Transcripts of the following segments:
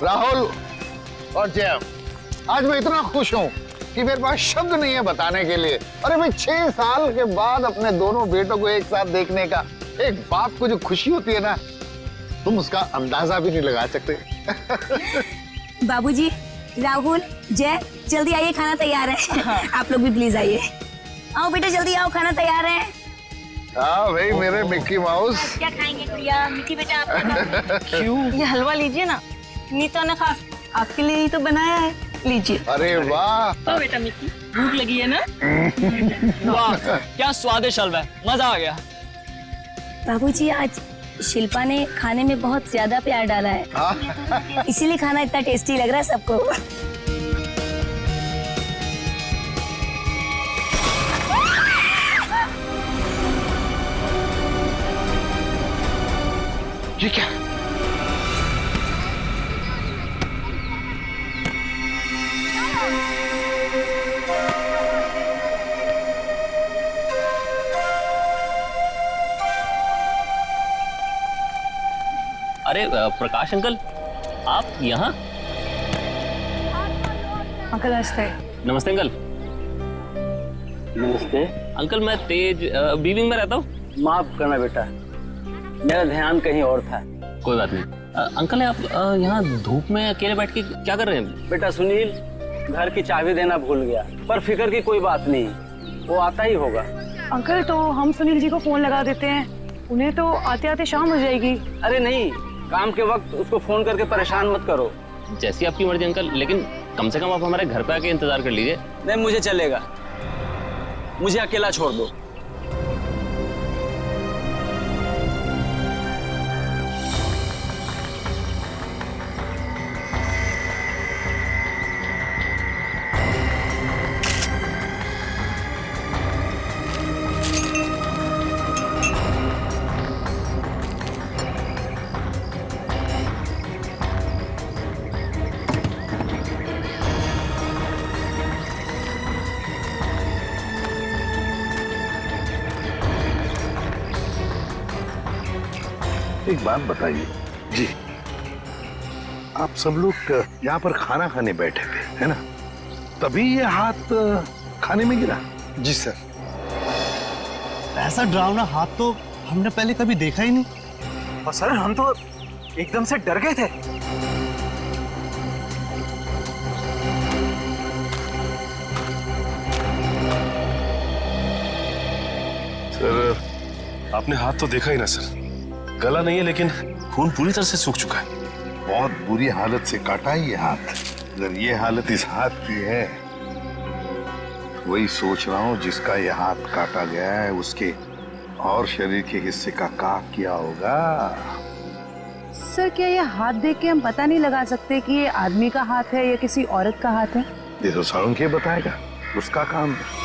राहुल और जय, आज मैं इतना खुश हूँ कि मेरे पास शब्द नहीं है बताने के लिए। अरे भाई 6 साल के बाद अपने दोनों बेटों को एक साथ देखने का एक बाप को जो खुशी होती है ना, तुम उसका अंदाजा भी नहीं लगा सकते। बाबूजी, राहुल, जय, जल्दी आइए, खाना तैयार है। आप लोग भी प्लीज आइए। आओ बेटा, जल्दी आओ, खाना तैयार है। हाँ भाई मेरे मिक्की माउस। क्या खाएंगे भैया? मिक्की बेटा आप क्यों? ये हलवा लीजिए ना, नीता ने खास आपके लिए ही तो बनाया है, लीजिए। अरे वाह। तो बेटा मिक्की, भूख लगी है ना? वाह क्या स्वादिष्ट हलवा है, मजा आ गया। बाबूजी, आज शिल्पा ने खाने में बहुत ज्यादा प्यार डाला है, इसीलिए खाना इतना टेस्टी लग रहा है सबको। ये क्या? अरे प्रकाश अंकल, आप यहाँ? अंकल नमस्ते। नमस्ते अंकल। नमस्ते। अंकल मैं तेज बीविंग में रहता हूँ। माफ करना बेटा, मेरा ध्यान कहीं और था। कोई बात नहीं। अंकल आप यहाँ धूप में अकेले बैठ के क्या कर रहे हैं? बेटा सुनील घर की चाबी देना भूल गया, पर फिक्र की कोई बात नहीं, वो आता ही होगा। अंकल तो हम सुनील जी को फोन लगा देते हैं, उन्हें तो आते आते शाम हो जाएगी। अरे नहीं, काम के वक्त उसको फोन करके परेशान मत करो। जैसी आपकी मर्जी अंकल, लेकिन कम से कम आप हमारे घर पे आके इंतजार कर लीजिए। नहीं मुझे चलेगा, मुझे अकेला छोड़ दो। एक बात बताइए जी, आप सब लोग यहाँ पर खाना खाने बैठे थे है ना, तभी ये हाथ खाने में गिरा? जी सर। ऐसा डरावना हाथ तो हमने पहले कभी देखा ही नहीं, और सर हम तो एकदम से डर गए थे। सर आपने हाथ तो देखा ही ना सर, गला नहीं है लेकिन खून पूरी तरह से सूख चुका है। बहुत बुरी हालत से काटा है ये हाथ। अगर ये हालत इस हाथ की है, वही सोच रहा हूँ जिसका ये हाथ काटा गया है उसके और शरीर के हिस्से का क्या किया होगा। सर क्या ये हाथ देख के हम पता नहीं लगा सकते कि ये आदमी का हाथ है या किसी औरत का हाथ है? ये तो साळुंखे बताएगा, उसका काम है।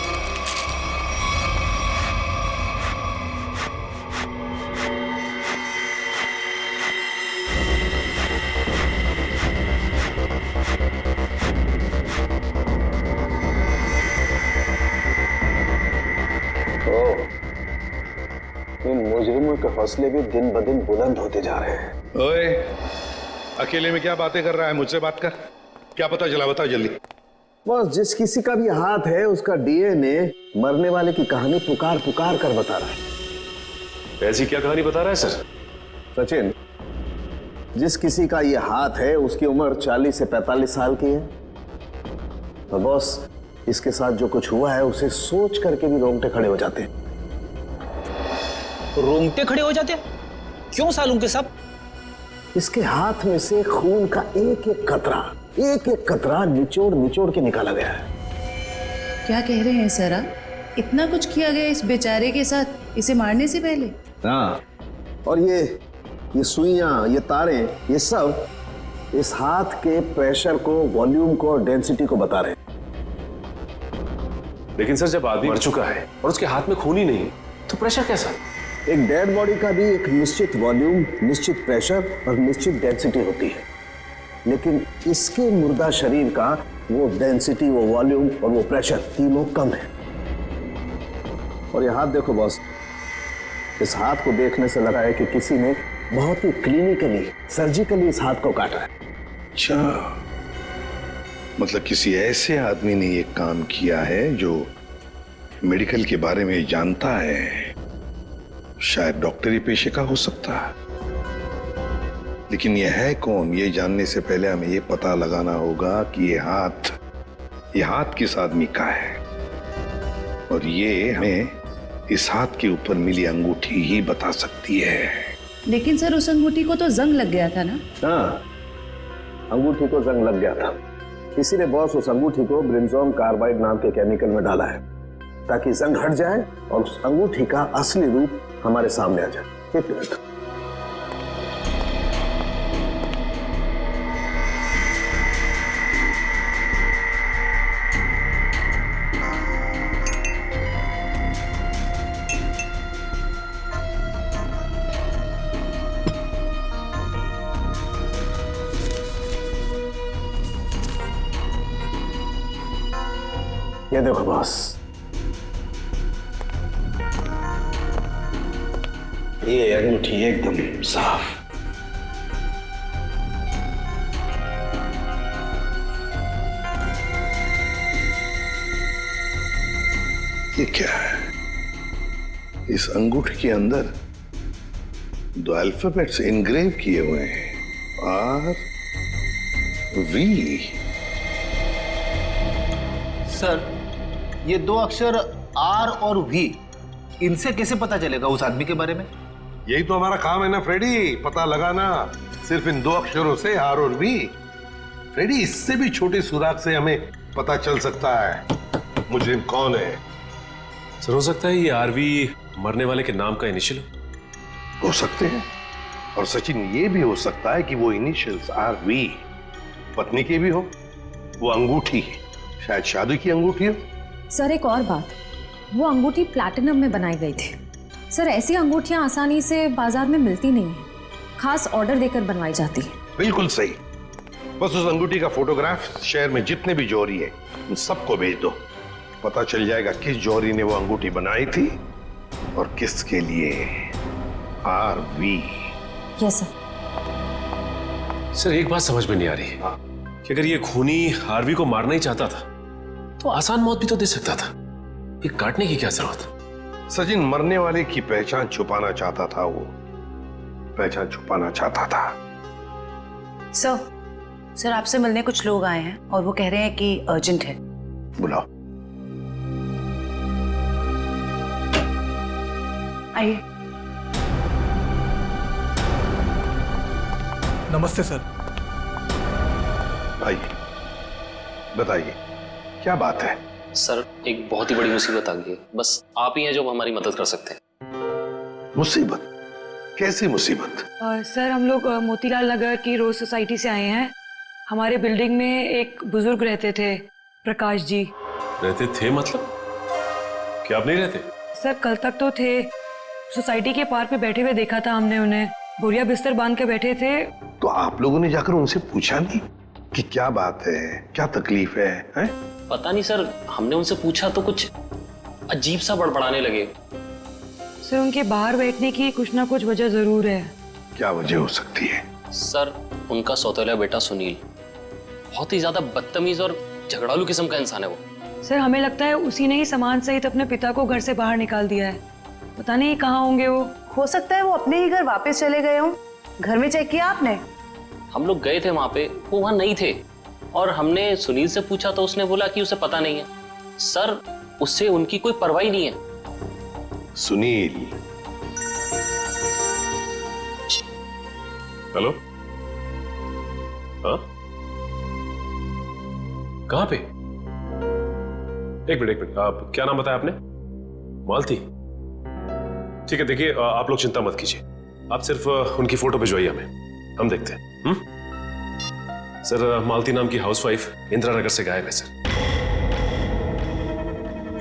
इन मुजरिमों के हौसले भी दिन ब दिन बुलंद होते जा रहे हैं। ओए, अकेले में क्या बातें कर रहा है? मुझसे बात कर। क्या पता चला, बताओ जल्दी। बस जिस किसी का भी हाथ है उसका डीएनए मरने वाले की कहानी पुकार पुकार कर बता रहा है। ऐसी क्या कहानी बता रहा है सर? सचिन, जिस किसी का ये हाथ है उसकी उम्र 40 से 45 साल की है। तो बॉस, इसके साथ जो कुछ हुआ है उसे सोच करके भी रोंगटे खड़े हो जाते हैं। रोंगटे खड़े हो जाते? क्यों सालूं के सब? इसके हाथ में से खून का एक एक कतरा निचोड़ निचोड़ के निकाला गया है। क्या कह रहे हैं सर आप? इतना कुछ किया गया इस बेचारे के साथ इसे मारने से पहले? हाँ, और ये सुइयां, ये तारें, ये सब इस हाथ के प्रेशर को, वॉल्यूम को और डेंसिटी को बता रहे हैं। लेकिन सर जब आदमी मर चुका है और उसके हाथ में खून ही नहीं तो प्रेशर कैसा? एक डेड बॉडी का भी एक निश्चित वॉल्यूम, निश्चित प्रेशर और निश्चित डेंसिटी होती है, लेकिन इसके मुर्दा शरीर का वो डेंसिटी, वो वॉल्यूम और वो प्रेशर तीनों कम है। और ये हाथ देखो बॉस, इस हाथ को देखने से लगा है कि किसी ने बहुत ही क्लिनिकली, सर्जिकली इस हाथ को काटा है। अच्छा, मतलब किसी ऐसे आदमी ने ये काम किया है जो मेडिकल के बारे में जानता है, शायद डॉक्टरी पेशे का हो सकता है। लेकिन ये है कौन, ये जानने से पहले हमें ये पता लगाना होगा कि ये हाथ किस आदमी का है, और ये हमें इस हाथ के ऊपर मिली अंगूठी ही बता सकती है। लेकिन सर उस अंगूठी को तो जंग लग गया था ना? हाँ, अंगूठी को जंग लग गया था। किसी ने बॉस उस अंगूठी को ब्रिंजोन कार्बाइड नाम के केमिकल में डाला है ताकि जंग हट जाए और उस अंगूठी का असली रूप हमारे सामने आ जाए। एक मिनट। ये देखो बॉस, ये अंगूठी एकदम साफ। ये क्या है? इस अंगूठी के अंदर 2 अल्फाबेट्स इनग्रेव किए हुए हैं, RV। सर, ये 2 अक्षर R और V, इनसे कैसे पता चलेगा उस आदमी के बारे में? यही तो हमारा काम है ना फ्रेडी, पता लगाना। सिर्फ इन 2 अक्षरों से, R और V। फ्रेडी, इससे भी छोटे सुराग से हमें पता चल सकता है मुजरिम कौन है। सर, हो सकता है ये आरवी मरने वाले के नाम का इनिशियल हो सकते हैं, और सचिन ये भी हो सकता है कि वो इनिशियल्स RV पत्नी के भी हो। वो अंगूठी शायद शादी की अंगूठी हो। सर, एक और बात, वो अंगूठी प्लैटिनम में बनाई गई थी। सर, ऐसी अंगूठियां आसानी से बाजार में मिलती नहीं है, खास ऑर्डर देकर बनवाई जाती है। बिल्कुल सही। बस उस अंगूठी का फोटोग्राफ शहर में जितने भी जौहरी है उन सबको भेज दो। पता चल जाएगा किस जौहरी ने वो अंगूठी बनाई थी और किसके लिए। RV। Yes sir. सर, एक बात समझ में नहीं आ रही कि अगर ये खूनी आरवी को मारना ही चाहता था तो आसान मौत भी तो दे सकता था। ये काटने की क्या जरूरत? सचिन मरने वाले की पहचान छुपाना चाहता था, वो पहचान छुपाना चाहता था। सर आपसे मिलने कुछ लोग आए हैं और वो कह रहे हैं कि अर्जेंट है। बुलाओ। आइए। नमस्ते सर। आइए, बताइए क्या बात है? सर, एक बहुत ही बड़ी मुसीबत आ गई है, बस आप ही हैं जो हमारी मदद कर सकते हैं। मुसीबत? कैसी मुसीबत? सर, हम लोग मोतीलाल नगर की रोज सोसाइटी से आए हैं। हमारे बिल्डिंग में एक बुजुर्ग रहते थे, प्रकाश जी। रहते थे मतलब? क्या आप नहीं रहते? सर, कल तक तो थे। सोसाइटी के पार्क में बैठे हुए देखा था हमने उन्हें, बोरिया बिस्तर बांध के बैठे थे। तो आप लोगों ने जाकर उनसे पूछा नहीं कि क्या बात है, क्या तकलीफ है, हैं? पता नहीं सर, हमने उनसे पूछा तो कुछ अजीब सा बड़बड़ाने लगे। सर, उनके बाहर बैठने की कुछ ना कुछ वजह जरूर है। क्या वजह हो सकती है? सर, उनका सौतेला बेटा सुनील बहुत ही ज्यादा बदतमीज और झगड़ालू किस्म का इंसान है वो। सर, हमें लगता है उसी ने ही सामान सहित अपने पिता को घर से बाहर निकाल दिया है। पता नहीं कहाँ होंगे वो। हो सकता है वो अपने ही घर वापस चले गए हों। घर में चेक किया आपने? हम लोग गए थे वहां पे, वो वहां नहीं थे, और हमने सुनील से पूछा तो उसने बोला कि उसे पता नहीं है। सर, उससे उनकी कोई परवाह नहीं है। सुनील? हेलो? हाँ? कहाँ पे? एक मिनट, आप क्या नाम बताया आपने? मालती? ठीक है, देखिए आप लोग चिंता मत कीजिए, आप सिर्फ उनकी फोटो भिजवाइए हमें, हम देखते हैं। सर, मालती नाम की हाउसवाइफ इंदिरा नगर से गायब है सर।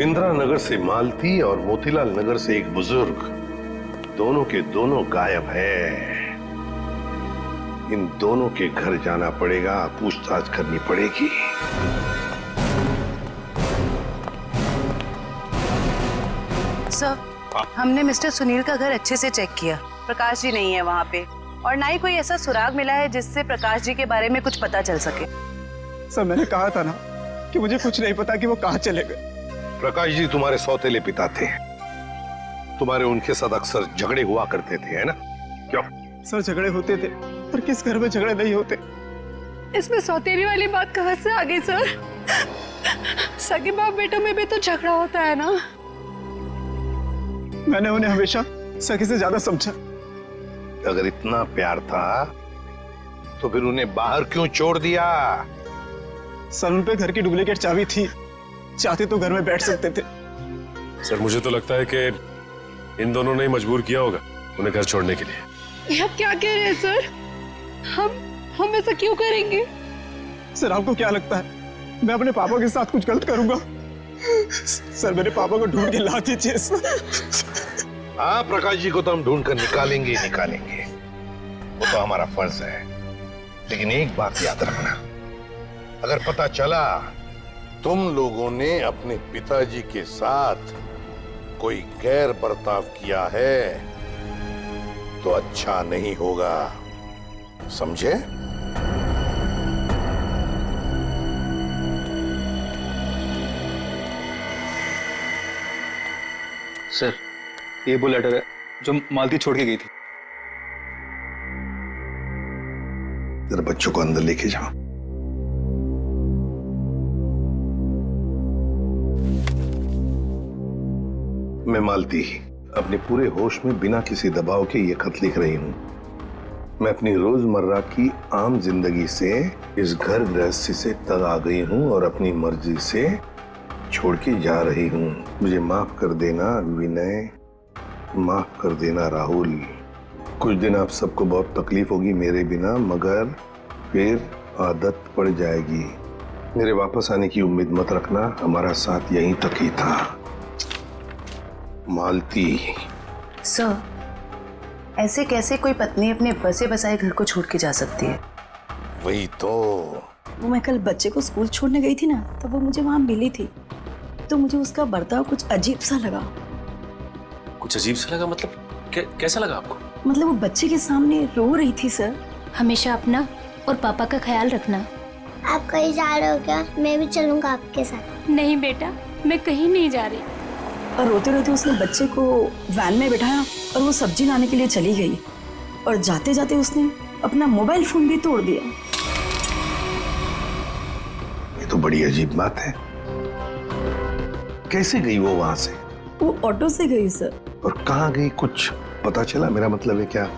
इंदिरा नगर से मालती और मोतीलाल नगर से एक बुजुर्ग, दोनों के दोनों गायब है। इन दोनों के घर जाना पड़ेगा, पूछताछ करनी पड़ेगी। सर, हमने मिस्टर सुनील का घर अच्छे से चेक किया, प्रकाश जी नहीं है वहाँ पे। और ना ही कोई ऐसा सुराग मिला है जिससे प्रकाश जी के बारे में कुछ पता चल सके। सर मैंने कहा था ना कि मुझे कुछ नहीं पता कि वो कहाँ चले गए। प्रकाश जी तुम्हारे सौतेले पिता थे, तुम्हारे उनके साथ अक्सर झगड़े हुआ करते थे, है ना? क्यों? सर झगड़े होते थे, पर किस घर में झगड़े नहीं होते। इसमें सौतेली वाली बात कहाँ से आ गई सर? सगे बाप बेटों में भी तो झगड़ा होता है ना। मैंने उन्हें हमेशा सखी से ज्यादा समझा। अगर इतना प्यार था तो फिर उन्हें बाहर क्यों छोड़ दिया? सर उन पे घर की डुप्लीकेट चाबी थी, चाहते तो घर में बैठ सकते थे। सर मुझे तो लगता है कि इन दोनों ने मजबूर किया होगा उन्हें घर छोड़ने के लिए। ये आप क्या कह रहे हैं सर? हम ऐसा क्यों करेंगे? सर आपको क्या लगता है मैं अपने पापा के साथ कुछ गलत करूंगा? सर मेरे पापा को ढूंढ के ला दीजिए। हाँ, प्रकाश जी को तो हम ढूंढ कर निकालेंगे ही निकालेंगे, वो तो हमारा फर्ज है। लेकिन एक बात याद रखना, अगर पता चला तुम लोगों ने अपने पिताजी के साथ कोई गैर बर्ताव किया है तो अच्छा नहीं होगा, समझे? सर ये वो लेटर है जो मालती छोड़ के गई थी। जरा बच्चों को अंदर लेके जाओ। मैं मालती अपने पूरे होश में बिना किसी दबाव के ये खत लिख रही हूं। मैं अपनी रोजमर्रा की आम जिंदगी से इस घर गृहस्थी से तंग आ गई हूं और अपनी मर्जी से छोड़ के जा रही हूं। मुझे माफ कर देना विनय, माफ कर देना राहुल। कुछ दिन आप सबको बहुत तकलीफ होगी मेरे बिना, मगर फिर आदत पड़ जाएगी। मेरे वापस आने की उम्मीद मत रखना, हमारा साथ यहीं तक ही था। मालती। सर ऐसे कैसे कोई पत्नी अपने बसे बसाए घर को छोड़ के जा सकती है? वही तो। वो मैं कल बच्चे को स्कूल छोड़ने गई थी ना, तब वो मुझे वहां मिली थी, तो मुझे उसका बर्ताव कुछ अजीब सा लगा। कुछ अजीब सा लगा मतलब? कैसा लगा आपको? मतलब वो बच्चे के सामने रो रही थी। सर हमेशा अपना और पापा का ख्याल रखना। आप कहीं जा रहे हो क्या? मैं भी चलूंगा आपके साथ। नहीं बेटा, मैं कहीं नहीं जा रही। और रोते रोते उसने बच्चे को वैन में बिठाया और वो सब्जी लाने के लिए चली गई, और जाते जाते उसने अपना मोबाइल फोन भी तोड़ दिया। ये तो बड़ी अजीब बात है। कैसे गई वो वहां से? वो ऑटो से गई सर। और कहाँ गई कुछ पता चला? मेरा मतलब है क्या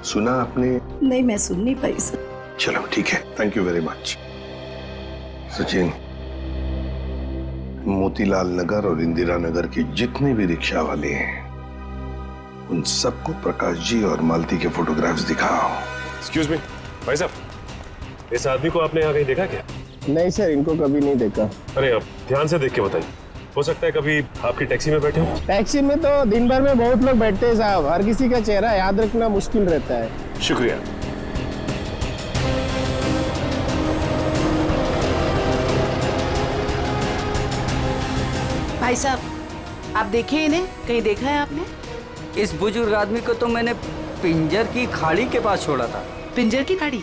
सुना आपने? नहीं, मैं सुन नहीं पाई सर। चलो ठीक है, thank you very much. Sachin, Motilal Nagar और इंदिरा नगर के जितने भी रिक्शा वाले हैं उन सबको प्रकाश जी और मालती के फोटोग्राफ्स दिखाओ। एक्सक्यूज मी भाई साहब, इस आदमी को आपने यहाँ कहीं देखा क्या? नहीं सर, इनको कभी नहीं देखा। अरे आप ध्यान से देख के बताइए, हो सकता है कभी आपकी टैक्सी में बैठे हो। टैक्सी में तो दिन भर में बहुत लोग बैठते हैं साहब, हर किसी का चेहरा याद रखना मुश्किल रहता है। शुक्रिया। भाई साहब, आप देखिए इन्हें, कहीं देखा है आपने? इस बुजुर्ग आदमी को तो मैंने पिंजर की खाड़ी के पास छोड़ा था। पिंजर की खाड़ी?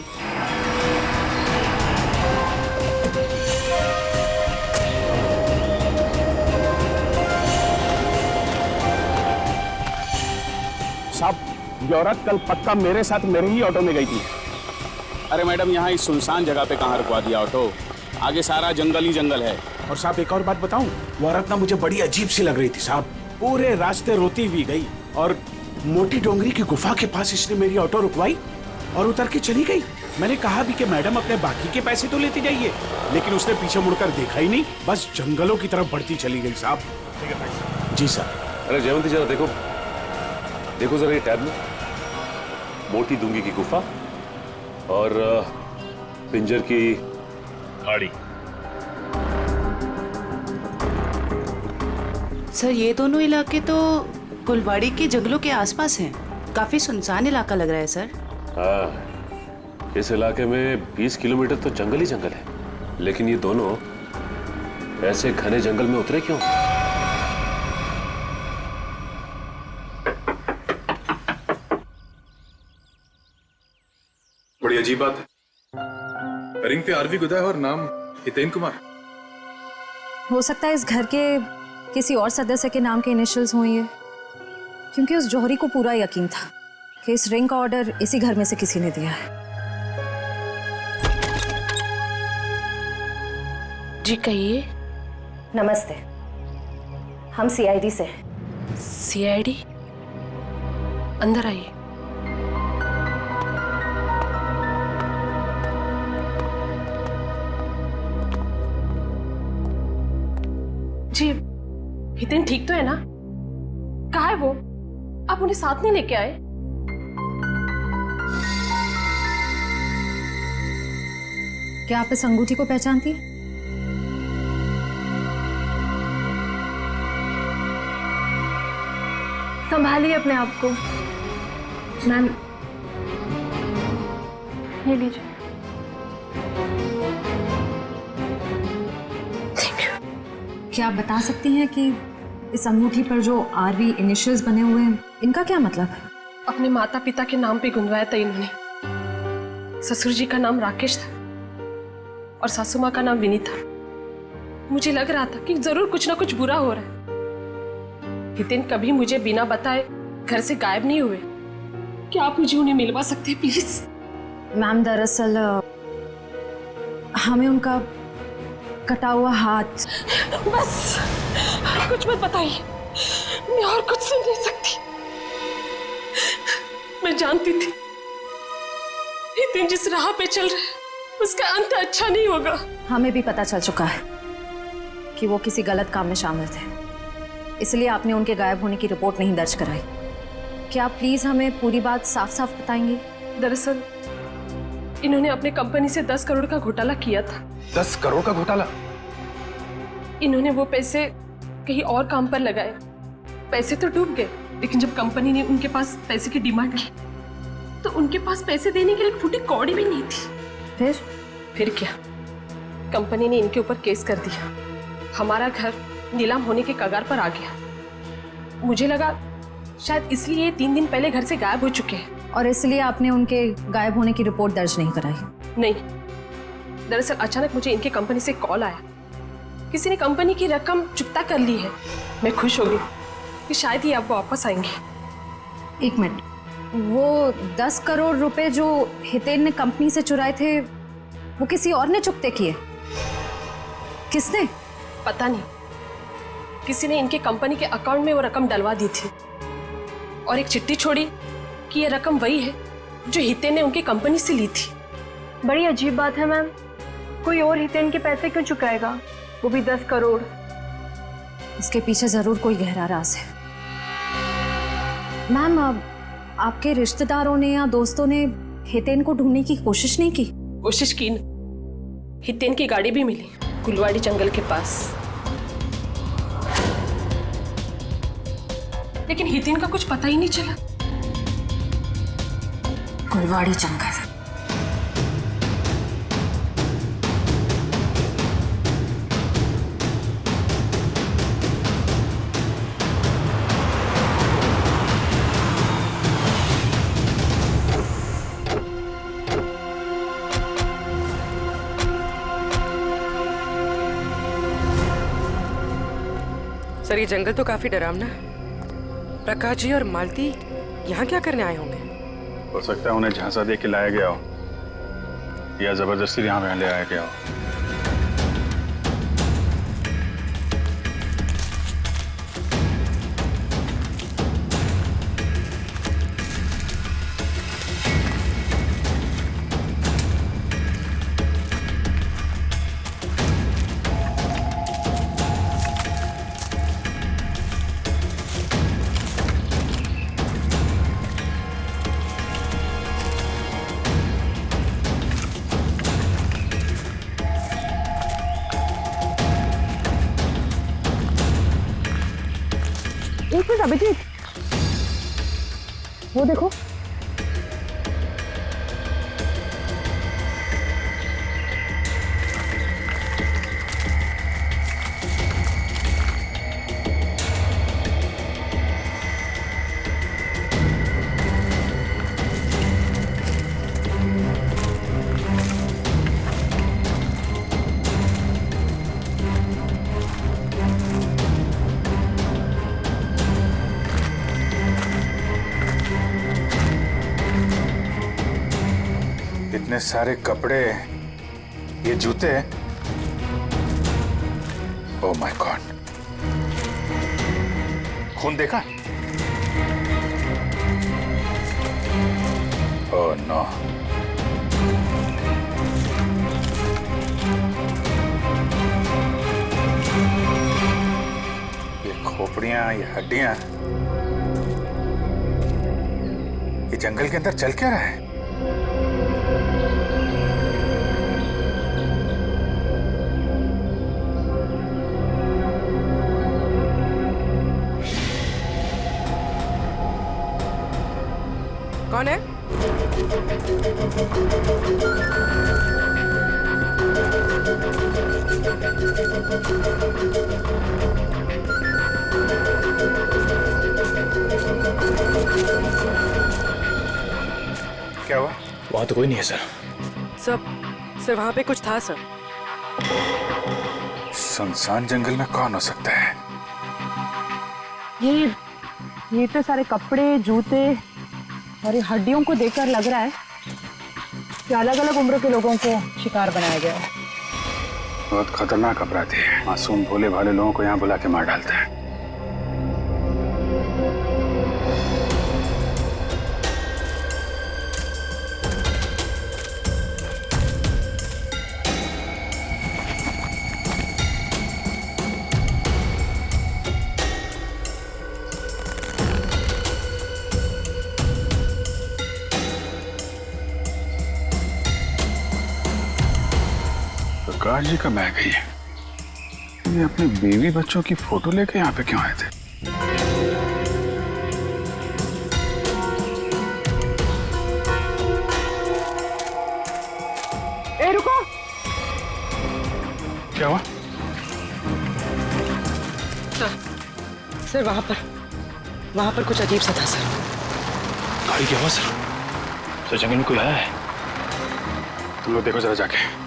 साहब, ये औरत कल पक्का मेरे साथ मेरे ही ऑटो में गई थी। अरे मैडम, यहाँ इस सुनसान जगह पे कहाँ रुकवा दिया ऑटो? आगे सारा जंगल ही जंगल है। और साहब एक और बात बताऊं, वो औरत ना मुझे बड़ी अजीब सी लग रही थी साहब। पूरे रास्ते रोती हुई गई और मोटी डोंगरी की गुफा के पास इसने मेरी ऑटो रुकवाई और उतर के चली गई। मैंने कहा भी कि मैडम अपने बाकी के पैसे तो लेती जाइए, लेकिन उसने पीछे मुड़कर देखा ही नहीं, बस जंगलों की तरफ बढ़ती चली गई साहब। ठीक है भाई। जी सर। अरे जयवंती जरा देखो, देखो जरा ये टैब में मोटी डूंगी की गुफा और पिंजर की खाड़ी। सर ये दोनों इलाके तो कुलवाड़ी के जंगलों के आसपास हैं। काफी सुनसान इलाका लग रहा है सर। हाँ, इस इलाके में 20 किलोमीटर तो जंगल ही जंगल है, लेकिन ये दोनों ऐसे घने जंगल में उतरे क्यों? बड़ी अजीब बात है, रिंग पे आरवी गुदा है और नाम हितेन कुमार। हो सकता है इस घर के किसी और सदस्य के नाम के इनिशियल्स हों ये, क्योंकि उस जौहरी को पूरा यकीन था कि इस रिंग का ऑर्डर इसी घर में से किसी ने दिया है। जी कहिए। नमस्ते, हम सीआईडी से हैं। सीआईडी? अंदर आइए। जी हितेन ठीक तो है ना? कहाँ है वो? आप उन्हें साथ नहीं लेके आए? क्या आप इस अंगूठी को पहचानती हैं? संभालिए अपने आप को। मैम ये लीजिए। क्या आप बता सकती हैं कि इस अंगूठी पर जो आरवी इनिशियल्स बने हुए हैं, इनका क्या मतलब है? अपने माता पिता के नाम पे गुंदवाया था इन्होंने। ससुर जी का नाम राकेश था और सासू माँ का नाम विनीता। मुझे लग रहा था कि जरूर कुछ ना कुछ बुरा हो रहा है। हितेन कभी मुझे बिना बताए घर से गायब नहीं हुए। क्या आप मुझे उन्हें मिलवा सकते हैं प्लीज? मैम दरअसल हमें उनका कटा हुआ हाथ। बस कुछ मत बताइए, मैं और कुछ सुन नहीं सकती। मैं जानती थी हितेन जिस राह पे चल रहा है उसका अंत अच्छा नहीं होगा। हमें भी पता चल चुका है कि वो किसी गलत काम में शामिल थे, इसलिए आपने उनके गायब होने की रिपोर्ट नहीं दर्ज कराई। क्या आप प्लीज हमें पूरी बात साफ साफ बताएंगी? दरअसल इन्होंने अपने कंपनी से 10 करोड़ का घोटाला किया था। 10 करोड़ का घोटाला? इन्होंने वो पैसे कहीं और काम पर लगाए। पैसे तो डूब गए, लेकिन जब कंपनी ने उनके पास पैसे की डिमांड की तो उनके पास पैसे देने के लिए एक फूटी कौड़ी भी नहीं थी। फिर क्या, कंपनी ने इनके ऊपर केस कर दिया। हमारा घर नीलाम होने के कगार पर आ गया। मुझे लगा शायद इसलिए ये 3 दिन पहले घर से गायब हो चुके हैं। और इसलिए आपने उनके गायब होने की रिपोर्ट दर्ज नहीं कराई? नहीं, दरअसल अचानक मुझे इनके कंपनी से कॉल आया, किसी ने कंपनी की रकम चुकता कर ली है। मैं खुश हो गई कि शायद ही अब वापस आएंगे। एक मिनट, वो 10 करोड़ रुपए जो हितेन ने कंपनी से चुराए थे वो किसी और ने चुकते किए? किसने? पता नहीं, किसी ने इनके कंपनी के अकाउंट में वो रकम डलवा दी थी और एक चिट्ठी छोड़ी कि ये रकम वही है जो हितेन ने उनकी कंपनी से ली थी। बड़ी अजीब बात है मैम, कोई और हितेन के पैसे क्यों चुकाएगा, वो भी 10 करोड़? इसके पीछे जरूर कोई गहरा राज है। मैम, आपके रिश्तेदारों ने या दोस्तों ने हितेन को ढूंढने की कोशिश नहीं की? कोशिश की न, हितेन की गाड़ी भी मिली गुलवाड़ी जंगल के पास, लेकिन हितेन का कुछ पता ही नहीं चला। गुलवाड़ी जंगल? सर, ये जंगल तो काफी डरावना है। प्रकाश जी और मालती यहाँ क्या करने आए होंगे? हो सकता है उन्हें झांसा दे के लाया गया हो या जबरदस्ती यहाँ पे ले आया गया हो। एक मिनट अभिजीत, वो देखो। इतने सारे कपड़े, ये जूते, ओह माय गॉड, खून देखा? ओह नो, ये खोपड़ियां, ये हड्डियां, ये जंगल के अंदर चल क्या रहा है? कौन है? क्या हुआ? वहां तो कोई नहीं है सर। सर वहां पे कुछ था सर। सुनसान जंगल में कौन हो सकता है? ये तो सारे कपड़े, जूते और ये हड्डियों को देखकर लग रहा है कि अलग अलग उम्र के लोगों को शिकार बनाया गया है। बहुत खतरनाक अपराधी है, मासूम भोले भाले लोगों को यहाँ बुला के मार डालता है। प्रकाश जी कब आ गई है? ये अपने बीवी बच्चों की फोटो लेके यहाँ पे क्यों आए थे? ए रुको! क्या हुआ? सर वहां पर कुछ अजीब सा था सर। गाड़ी क्या हुआ सर? सर जंगल में कोई आया है? तुम लोग देखो जरा जाके।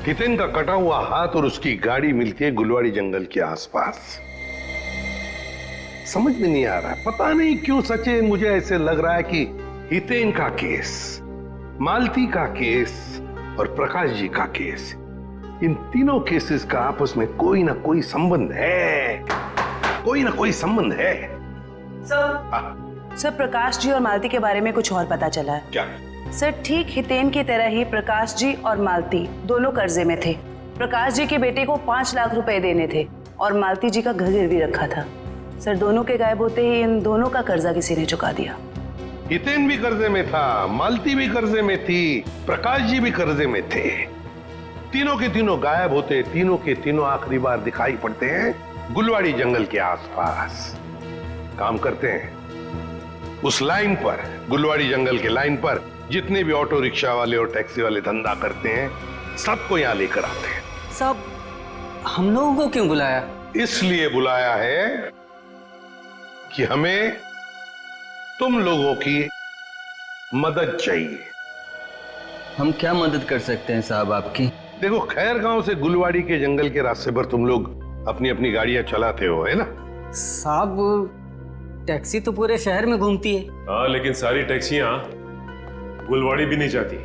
हितेन का कटा हुआ हाथ और उसकी गाड़ी मिलती है गुलवाड़ी जंगल के आसपास। समझ में नहीं आ रहा, पता नहीं क्यों सचे मुझे ऐसे लग रहा है कि हितेन का केस, मालती का केस और प्रकाश जी का केस, इन तीनों केसेस का आपस में कोई ना कोई संबंध है, कोई ना कोई संबंध है। सर प्रकाश जी और मालती के बारे में कुछ और पता चला है। क्या? सर ठीक हितेन की तरह ही प्रकाश जी और मालती दोनों कर्जे में थे। प्रकाश जी के बेटे को 5 लाख रुपए देने थे और मालती जी का घर गिरवी रखा था। सर दोनों के गायब होते ही इन दोनों का कर्जा किसी ने चुका दिया। हितेन भी कर्जे में था, मालती भी कर्जे में थी, प्रकाश जी भी कर्जे में थे। तीनों के तीनों गायब होते, तीनों के तीनों आखिरी बार दिखाई पड़ते हैं गुलवाड़ी जंगल के आसपास। काम करते हैं उस लाइन पर, गुलवाड़ी जंगल के लाइन पर जितने भी ऑटो रिक्शा वाले और टैक्सी वाले धंधा करते हैं, सबको यहां लेकर आते हैं। सब हम लोगों को क्यों बुलाया? इसलिए बुलाया है कि हमें तुम लोगों की मदद चाहिए। हम क्या मदद कर सकते हैं साहब आपकी? देखो, खैर गांव से गुलवाड़ी के जंगल के रास्ते पर तुम लोग अपनी अपनी गाड़ियां चलाते हो, है ना? साहब टैक्सी तो पूरे शहर में घूमती है। हाँ, लेकिन सारी टैक्सियां गुलवाड़ी भी नहीं जाती,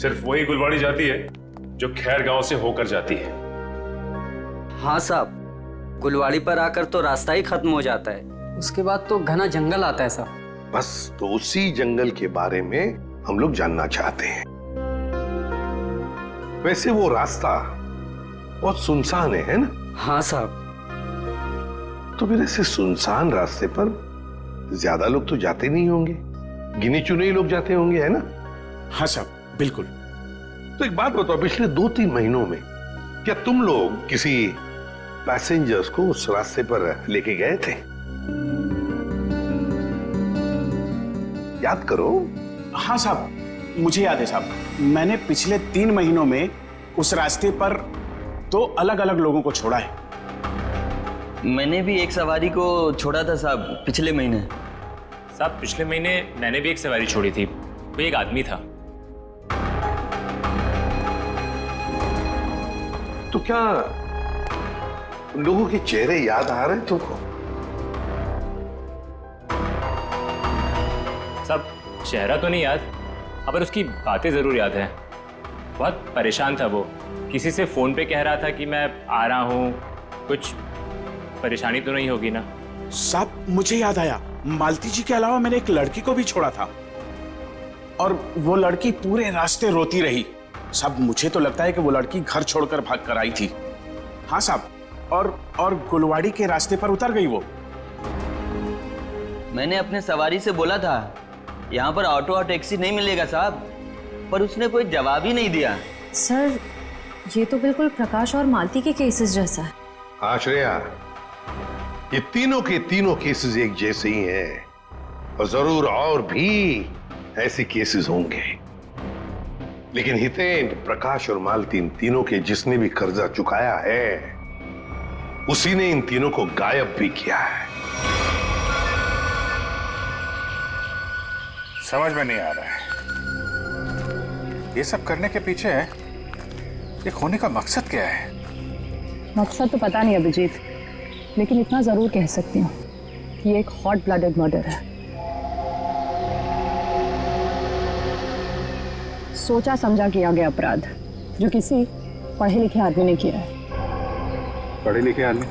सिर्फ वही गुलवाड़ी जाती है जो खैर गांव से होकर जाती है। हाँ साहब, गुलवाड़ी पर आकर तो रास्ता ही खत्म हो जाता है, उसके बाद तो घना जंगल आता है साहब। बस तो उसी जंगल के बारे में हम लोग जानना चाहते हैं। वैसे वो रास्ता बहुत सुनसान है ना? हाँ साहब। तो फिर ऐसे सुनसान रास्ते पर ज्यादा लोग तो जाते नहीं होंगे, गिने चुने ही लोग जाते होंगे, है ना? हाँ साहब, बिल्कुल। तो एक बात बताओ, पिछले 2-3 महीनों में क्या तुम लोग किसी पैसेंजर्स को उस रास्ते पर लेके गए थे। याद करो। हाँ साहब, मुझे याद है साहब। मैंने पिछले 3 महीनों में उस रास्ते पर 2 अलग-अलग लोगों को छोड़ा है। मैंने भी एक सवारी को छोड़ा था साहब पिछले महीने। साहब पिछले महीने मैंने भी एक सवारी छोड़ी थी, वो एक आदमी था। तो क्या लोगों के चेहरे याद आ रहे तुमको? साहब चेहरा तो नहीं याद, पर उसकी बातें जरूर याद है। बहुत परेशान था वो, किसी से फोन पे कह रहा था कि मैं आ रहा हूँ, कुछ परेशानी तो नहीं होगी ना? साहब मुझे याद आया, मालती जी के अलावा मैंने एक लड़की को भी छोड़ा था और वो लड़की पूरे रास्ते रोती रही। साहब मुझे तो लगता है कि वो लड़की घर छोड़कर भाग कर आई थी। हाँ साहब, और गुलवाड़ी के रास्ते पर उतर गई वो। मैंने अपने सवारी से बोला था यहाँ पर ऑटो और टैक्सी नहीं मिलेगा साहब, पर उसने कोई जवाब ही नहीं दिया। सर ये तो बिल्कुल प्रकाश और मालती के केसेस जैसा है। हाँ श्रेया, ये तीनों के तीनों केसेस एक जैसे ही हैं और जरूर और भी ऐसे केसेस होंगे। लेकिन हितेन, प्रकाश और मालती, इन तीनों के जिसने भी कर्जा चुकाया है उसी ने इन तीनों को गायब भी किया है। समझ में नहीं आ रहा है ये सब करने के पीछे ये खोने का मकसद क्या है? मकसद तो पता नहीं अभिजीत, लेकिन इतना जरूर कह सकती हूँ कि ये एक हॉट ब्लडेड मर्डर है। सोचा समझा किया गया अपराध जो किसी पढ़े लिखे आदमी ने किया है। पढ़े लिखे आदमी?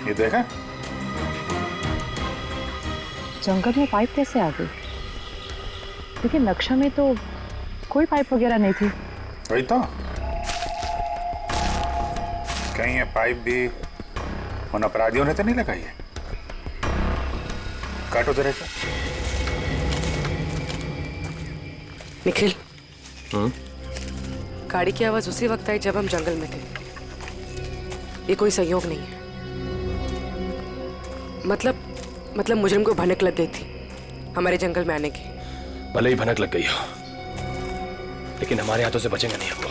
ये देखा? जंगल में पाइप कैसे आ गई? लेकिन नक्शा में तो कोई पाइप वगैरह नहीं थी। वही तो, कहीं ये पाइप भी उन अपराधियों ने तो नहीं लगाई है। काटो जरा सा। निखिल, गाड़ी की आवाज उसी वक्त आई जब हम जंगल में थे। ये कोई संयोग नहीं है। मतलब मुजरिम को भनक लग गई थी हमारे जंगल में आने की। भले ही भनक लग गई हो, लेकिन हमारे हाथों से बचेंगे नहीं हमको।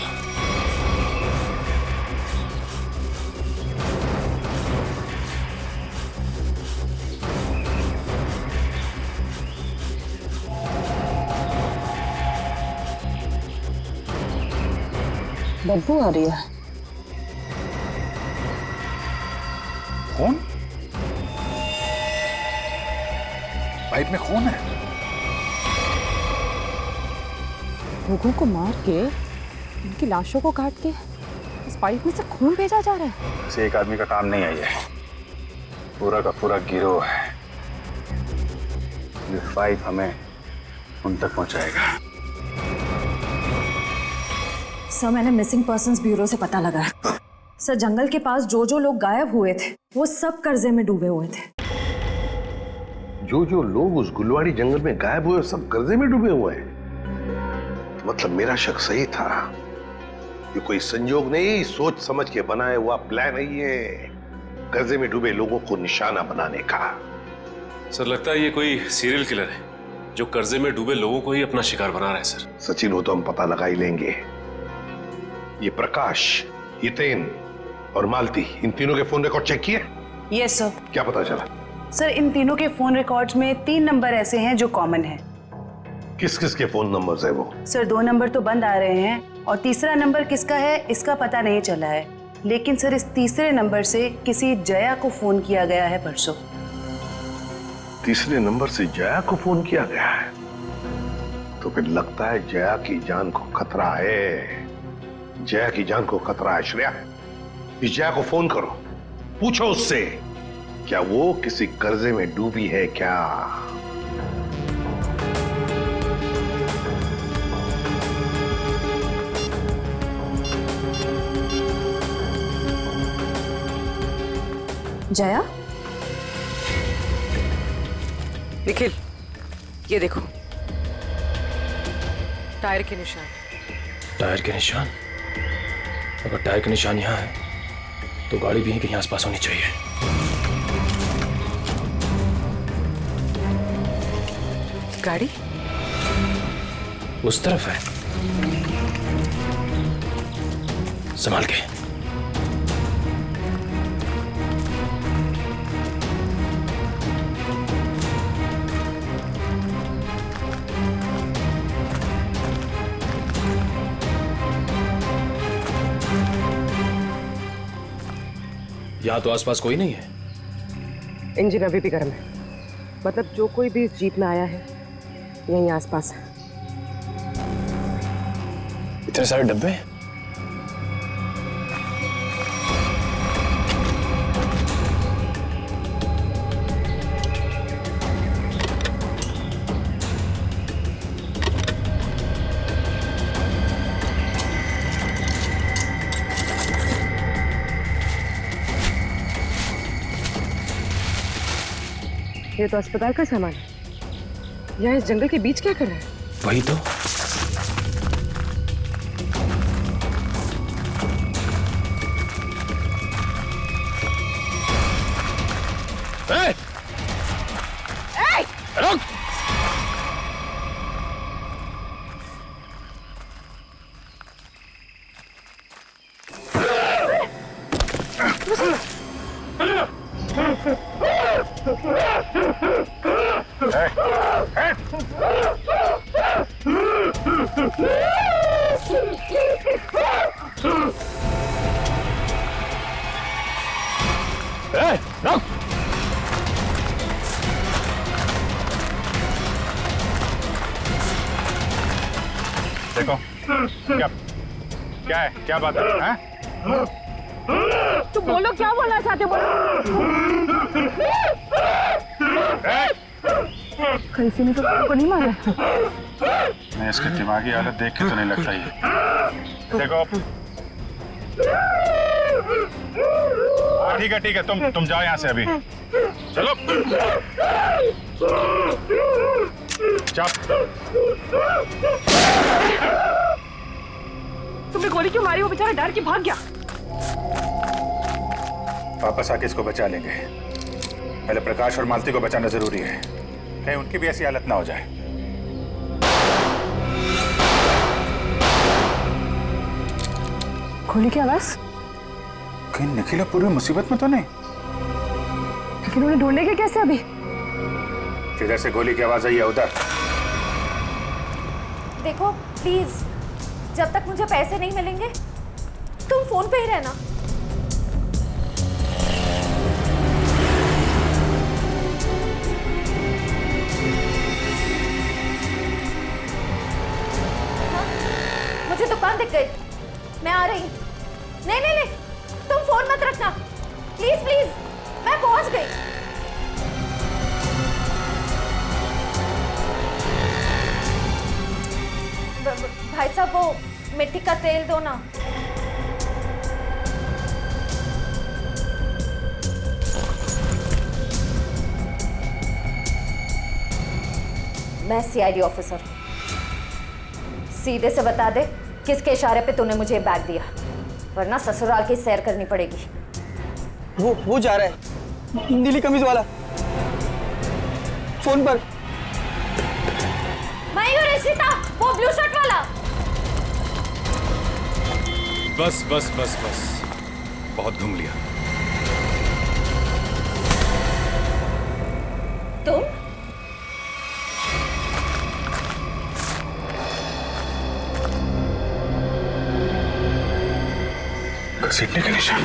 बदबू आ रही है। खून? पाइप में खून है। लोगों को मार के, उनकी लाशों को काट के इस पाइप में से खून भेजा जा रहा है। इसे एक आदमी का काम नहीं है, ये पूरा का पूरा गिरोह है। ये पाइप हमें उन तक पहुंचाएगा। सर मैंने मिसिंग पर्संस ब्यूरो से पता लगा है। सर जंगल के पास जो लोग गायब हुए थे वो सब कर्जे में डूबे हुए थे। जो लोग उस गुलवाड़ी जंगल में गायब हुए सब कर्जे में डूबे हुए हैं। मतलब मेरा शक सही था। ये कोई संयोग नहीं, सोच समझ के बनाया हुआ प्लान है ये, कर्जे में डूबे लोगों को निशाना बनाने का। सर लगता है ये कोई सीरियल किलर है जो कर्जे में डूबे लोगों को ही अपना शिकार बना रहा है। सर सचिन हो तो हम पता लगा ही लेंगे। ये प्रकाश, हितेन और मालती, इन तीनों के फोन रिकॉर्ड चेक किए? Yes sir. क्या पता चला? सर इन तीनों के फोन रिकॉर्ड्स में 3 नंबर ऐसे हैं जो कॉमन हैं। किस किस के फोन नंबर्स है वो? सर 2 नंबर तो बंद आ रहे हैं और तीसरा नंबर किसका है इसका पता नहीं चला है। लेकिन सर इस तीसरे नंबर से किसी जया को फोन किया गया है परसों। तीसरे नंबर से जया को फोन किया गया है? तो फिर लगता है जया की जान को खतरा है। जया की जान को खतरा है। श्रेया, इस जया को फोन करो, पूछो उससे क्या वो किसी कर्जे में डूबी है क्या। जया, निखिल, ये देखो, टायर के निशान। टायर के निशान? अगर टायर के निशान यहाँ है तो गाड़ी भी यहीं कहीं आसपास होनी चाहिए। गाड़ी उस तरफ है, संभाल के। यहाँ तो आसपास कोई नहीं है। इंजन अभी भी गर्म है, मतलब जो कोई भी इस जीप में आया है यहीं आसपास है। इतने सारे डब्बे हैं। ये तो अस्पताल का सामान है। यहाँ इस जंगल के बीच क्या कर रहा है? वही तो। रुक! देखो क्या है, क्या बात है? तुम बोलो, क्या बोलना चाहते हो? कहीं से तो को नहीं मारा। मैं इसकी दिमागी हालत देख के तो नहीं लगता ये। देखो ठीक है, तुम जाओ यहाँ से अभी। चलो तुमने गोली क्यों मारी? वो बेचारा डर के भाग गया। वापस आके इसको बचा लेंगे। पहले प्रकाश और मालती को बचाना जरूरी है, कहीं उनकी भी ऐसी हालत ना हो जाए। गोली की आवाज? कहीं निखिल पूरी मुसीबत में तो नहीं? लेकिन उन्हें ढूंढेंगे कैसे अभी? जिधर से गोली की आवाज आई है उधर। देखो प्लीज, जब तक मुझे पैसे नहीं मिलेंगे तुम फोन पे ही रहना। मुझे दुकान दिख गई, मैं आ रही। नहीं, तुम फोन मत रखना प्लीज प्लीज, मैं पहुंच गई। भाई साहब वो मिट्टी का तेल दो ना। मैं सीआईडी ऑफिसर हूं, सीधे से बता दे किसके इशारे पे तूने मुझे बैग दिया, वरना ससुराल की सैर करनी पड़ेगी। वो जा रहा है, नीली कमीज वाला, फोन पर। मयूर, इशिता, वो ब्लू शर्ट वाला। बस बहुत घूम लिया। तुम? घसीटने का निशान।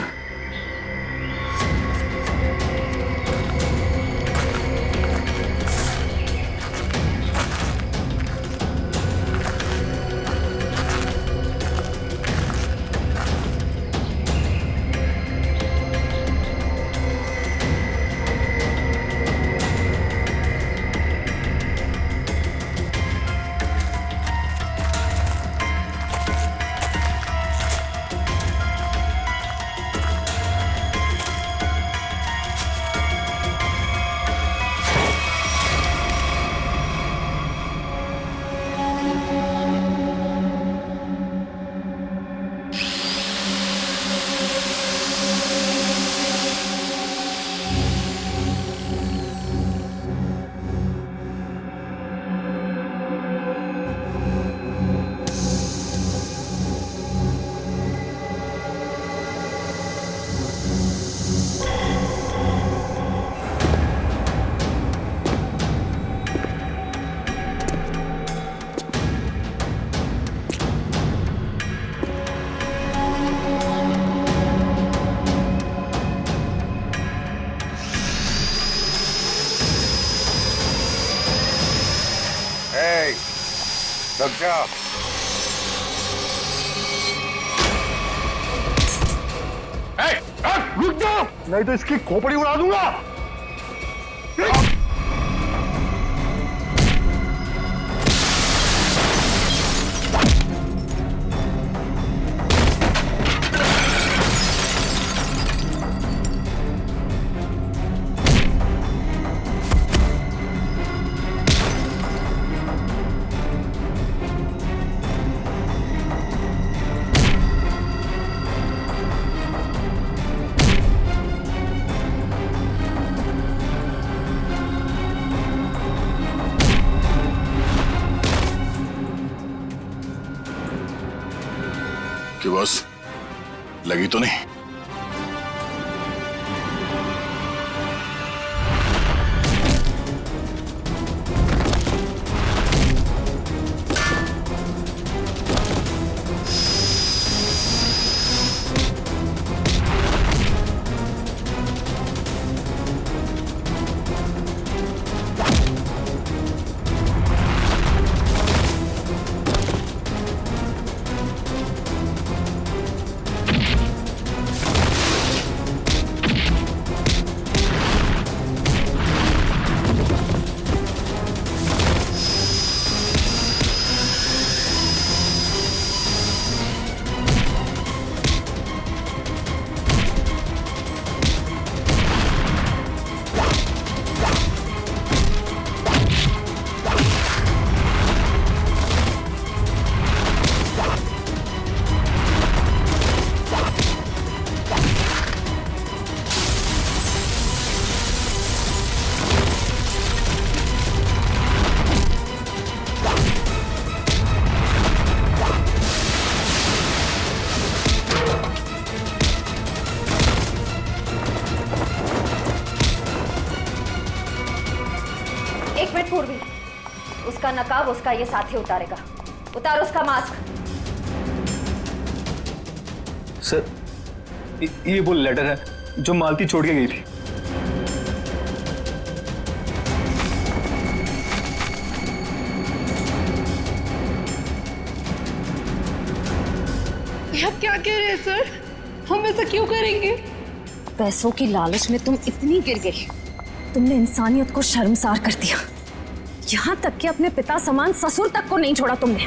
सत्या, रुक जाओ, नहीं तो इसकी खोपड़ी उड़ा दूंगा। कि बस लगी तो नहीं? पूर्वी, उसका नकाब उसका ये साथी उतारेगा। उतार उसका मास्क। सर, ये वो लेटर है जो मालती छोड़ के गई थी। आप क्या कह रहे हैं सर? हम ऐसा क्यों करेंगे? पैसों की लालच में तुम इतनी गिर गई, तुमने इंसानियत को शर्मसार कर दिया। यहाँ तक कि अपने पिता समान ससुर तक को नहीं छोड़ा तुमने।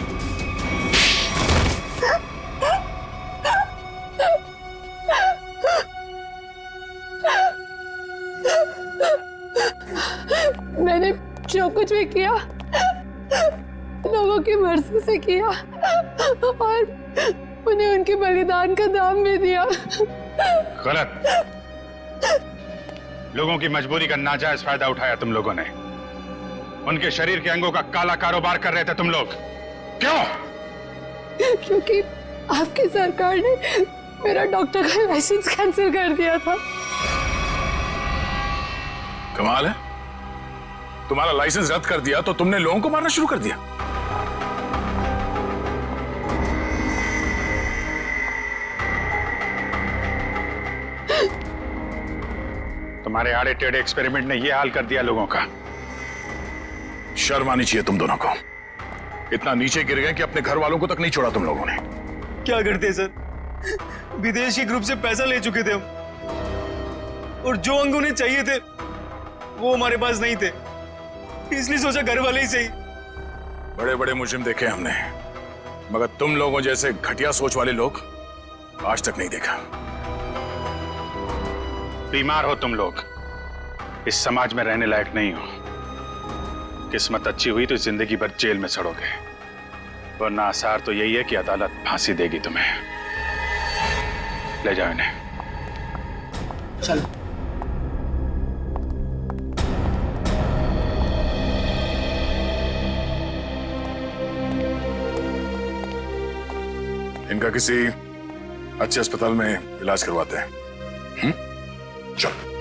मैंने जो कुछ भी किया लोगों की मर्जी से किया और उन्हें उनके बलिदान का दाम भी दिया। गलत। लोगों की मजबूरी का नाजायज फायदा उठाया तुम लोगों ने। उनके शरीर के अंगों का काला कारोबार कर रहे थे तुम लोग। क्यों? क्योंकि आपकी सरकार ने मेरा डॉक्टर का लाइसेंस कैंसिल कर दिया था। कमाल है, तुम्हारा लाइसेंस रद्द कर दिया तो तुमने लोगों को मारना शुरू कर दिया। तुम्हारे आड़े टेढ़े एक्सपेरिमेंट ने यह हाल कर दिया लोगों का। शर्म आनी चाहिए तुम दोनों को। इतना नीचे गिर गए कि अपने घर वालों को तक नहीं छोड़ा तुम लोगों ने। क्या करते सर, विदेशी ग्रुप से पैसा ले चुके थे हम, और जो अंग उन्हें चाहिए थे वो हमारे पास नहीं थे, इसलिए सोचा घर वाले ही सही। बड़े बड़े मुजरिम देखे हमने, मगर तुम लोगों जैसे घटिया सोच वाले लोग आज तक नहीं देखा। बीमार हो तुम लोग, इस समाज में रहने लायक नहीं हो। किस्मत अच्छी हुई तो जिंदगी भर जेल में सड़ोगे, वरना आसार तो यही है कि अदालत फांसी देगी तुम्हें। ले जाओ इन्हें। चल। इनका किसी अच्छे अस्पताल में इलाज करवाते हैं। चल।